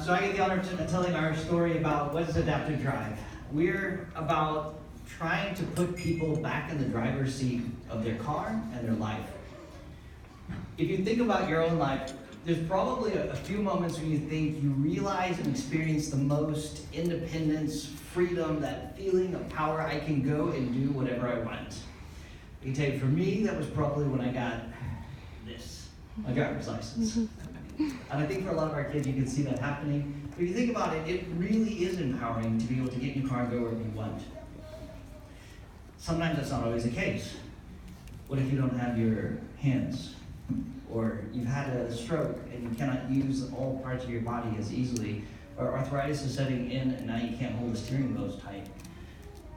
So I get the honor of telling our story about what is Adaptive Drive. We're about trying to put people back in the driver's seat of their car and their life. If you think about your own life, there's probably a few moments when you think you realize and experience the most independence, freedom, that feeling of power. I can go and do whatever I want. I can tell you, for me, that was probably when I got this, my driver's license. And I think for a lot of our kids, you can see that happening. But if you think about it, it really is empowering to be able to get in your car and go wherever you want. Sometimes that's not always the case. What if you don't have your hands? Or you've had a stroke and you cannot use all parts of your body as easily, or arthritis is setting in and now you can't hold the steering wheel as tight.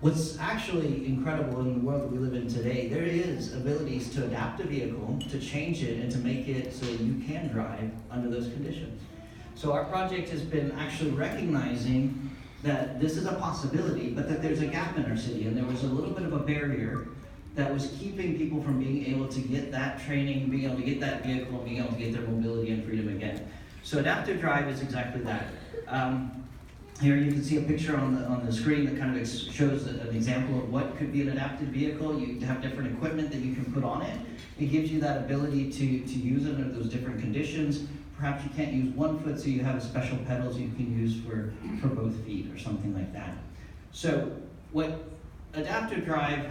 What's actually incredible in the world that we live in today, there is abilities to adapt a vehicle, to change it, and to make it so that you can drive under those conditions. So our project has been actually recognizing that this is a possibility, but that there's a gap in our city, and there was a little bit of a barrier that was keeping people from being able to get that training, being able to get that vehicle, being able to get their mobility and freedom again. So Adaptive Drive is exactly that. Here you can see a picture on the screen that kind of shows an example of what could be an adapted vehicle. You have different equipment that you can put on it. It gives you that ability to use it under those different conditions. Perhaps you can't use one foot, so you have special pedals you can use for both feet or something like that. So what Adaptive Drive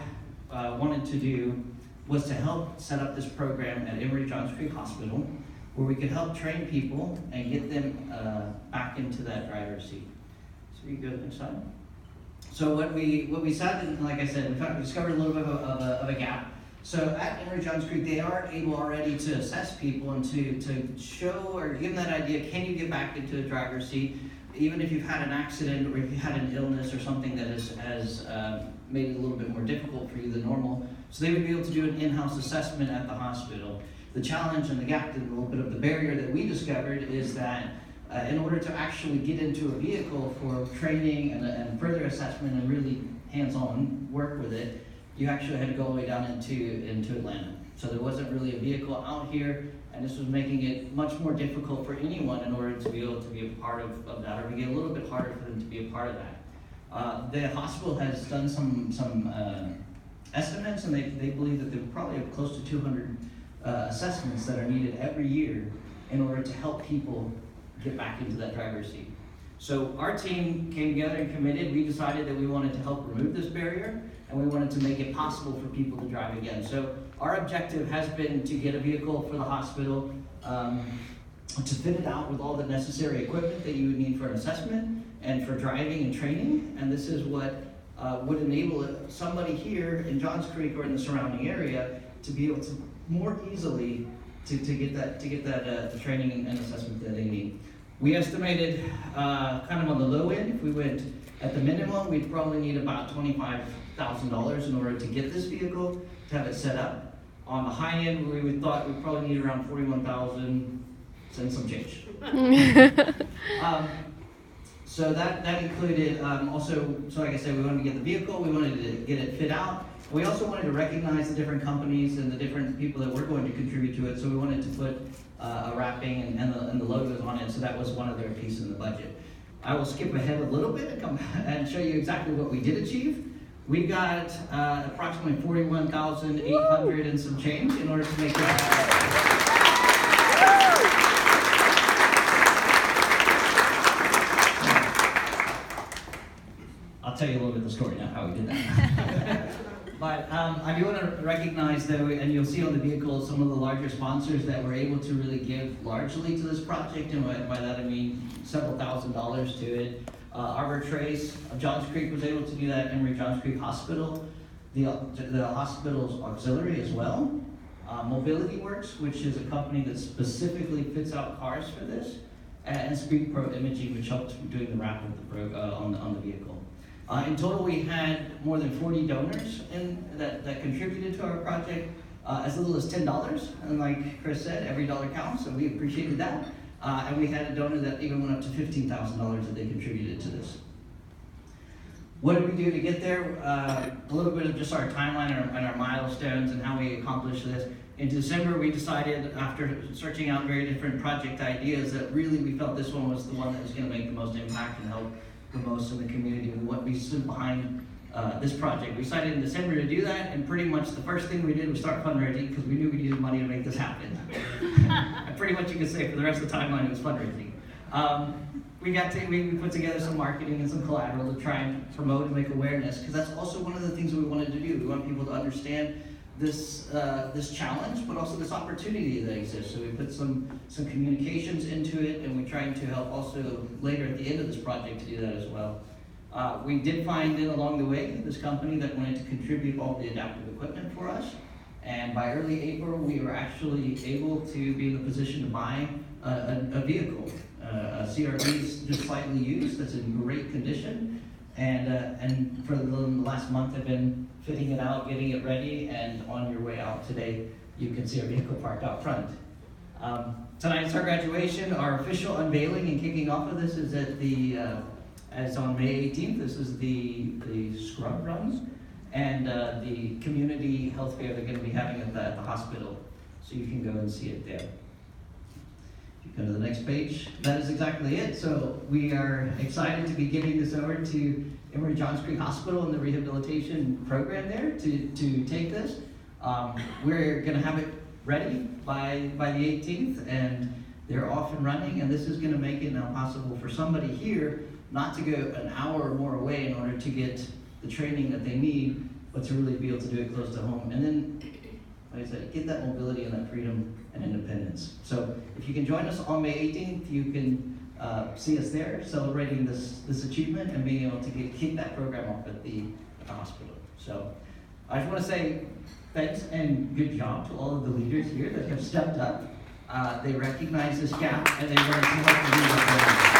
wanted to do was to help set up this program at Emory Johns Creek Hospital, where we could help train people and get them back into that driver's seat. So you go to the next slide. So what we said, and like I said, we discovered a little bit of a gap. So at Emory Johns Creek, they are able already to assess people and to show or give them that idea, can you get back into the driver's seat, even if you've had an accident or if you had an illness or something that has made it a little bit more difficult for you than normal. So they would be able to do an in-house assessment at the hospital. The challenge and the gap, and a little bit of the barrier that we discovered is that in order to actually get into a vehicle for training and further assessment and really hands-on work with it, you actually had to go all the way down into Atlanta. So there wasn't really a vehicle out here, and this was making it much more difficult for anyone in order to be able to be a part of that, or make it a little bit harder for them to be a part of that. The hospital has done some estimates, and they believe that there probably have close to 200 assessments that are needed every year in order to help people get back into that driver's seat. So our team came together and committed. We decided that we wanted to help remove this barrier, and we wanted to make it possible for people to drive again. So our objective has been to get a vehicle for the hospital, to fit it out with all the necessary equipment that you would need for an assessment and for driving and training. And this is what would enable somebody here in Johns Creek or in the surrounding area to be able to more easily to get that the training and assessment that they need. We estimated kind of on the low end, if we went at the minimum, we'd probably need about $25,000 in order to get this vehicle, to have it set up. On the high end, we thought we'd probably need around $41,000 and some change. So that included also, so like I said, we wanted to get the vehicle, we wanted to get it fit out. We also wanted to recognize the different companies and the different people that were going to contribute to it, so we wanted to put a wrapping and the logos on it, so that was one of their pieces in the budget. I will skip ahead a little bit and come and show you exactly what we did achieve. We got approximately $41,800 and some change in order to make that. I'll tell you a little bit of the story now, how we did that. But I do want to recognize, though, and you'll see on the vehicle, some of the larger sponsors that were able to really give largely to this project, and by that I mean several $1,000s to it. Arbor Trace of Johns Creek was able to do that. Emory Johns Creek Hospital, the hospital's auxiliary as well. Mobility Works, which is a company that specifically fits out cars for this, and Speed Pro Imaging, which helped doing the wrap of the on the vehicle. In total, we had more than 40 donors that contributed to our project, as little as $10. And like Chris said, every dollar counts, and we appreciated that. And we had a donor that even went up to $15,000 that they contributed to this. What did we do to get there? A little bit of just our timeline and our milestones and how we accomplished this. in December, we decided, after searching out very different project ideas, that really we felt this one was the one that was going to make the most impact and help the most in the community. And what we stood behind this project. We decided in December to do that, and pretty much the first thing we did was start fundraising because we knew we needed money to make this happen. And pretty much you could say for the rest of the timeline it was fundraising. We put together some marketing and some collateral to try and promote and make awareness, because that's also one of the things we wanted to do. We want people to understand this challenge, but also this opportunity that exists. So we put some communications into it, and we're trying to help also later at the end of this project to do that as well. We did find along the way this company that wanted to contribute all the adaptive equipment for us, and by early April we were actually able to be in the position to buy a vehicle. A CRV just slightly used, that's in great condition, and for the last month I've been fitting it out, getting it ready, and on your way out today you can see our vehicle parked out front. Tonight's our graduation. Our official unveiling and kicking off of this is at as on May 18th. This is the scrub run and the community health fair they're going to be having at the hospital, so you can go and see it there. Go to the next page. That is exactly it. So we are excited to be giving this over to Emory Johns Creek Hospital and the rehabilitation program there to take this. We're going to have it ready by the 18th, and they're off and running, and this is going to make it now possible for somebody here not to go an hour or more away in order to get the training that they need, but to really be able to do it close to home. And then, like I said, get that mobility and that freedom and independence. So if you can join us on May 18th, you can see us there celebrating this achievement and being able to kick that program off at the hospital. So I just want to say thanks and good job to all of the leaders here that have stepped up. They recognize this gap and they want to help to do that.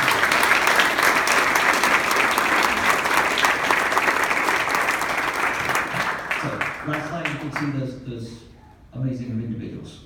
So last slide, you can see those amazing individuals.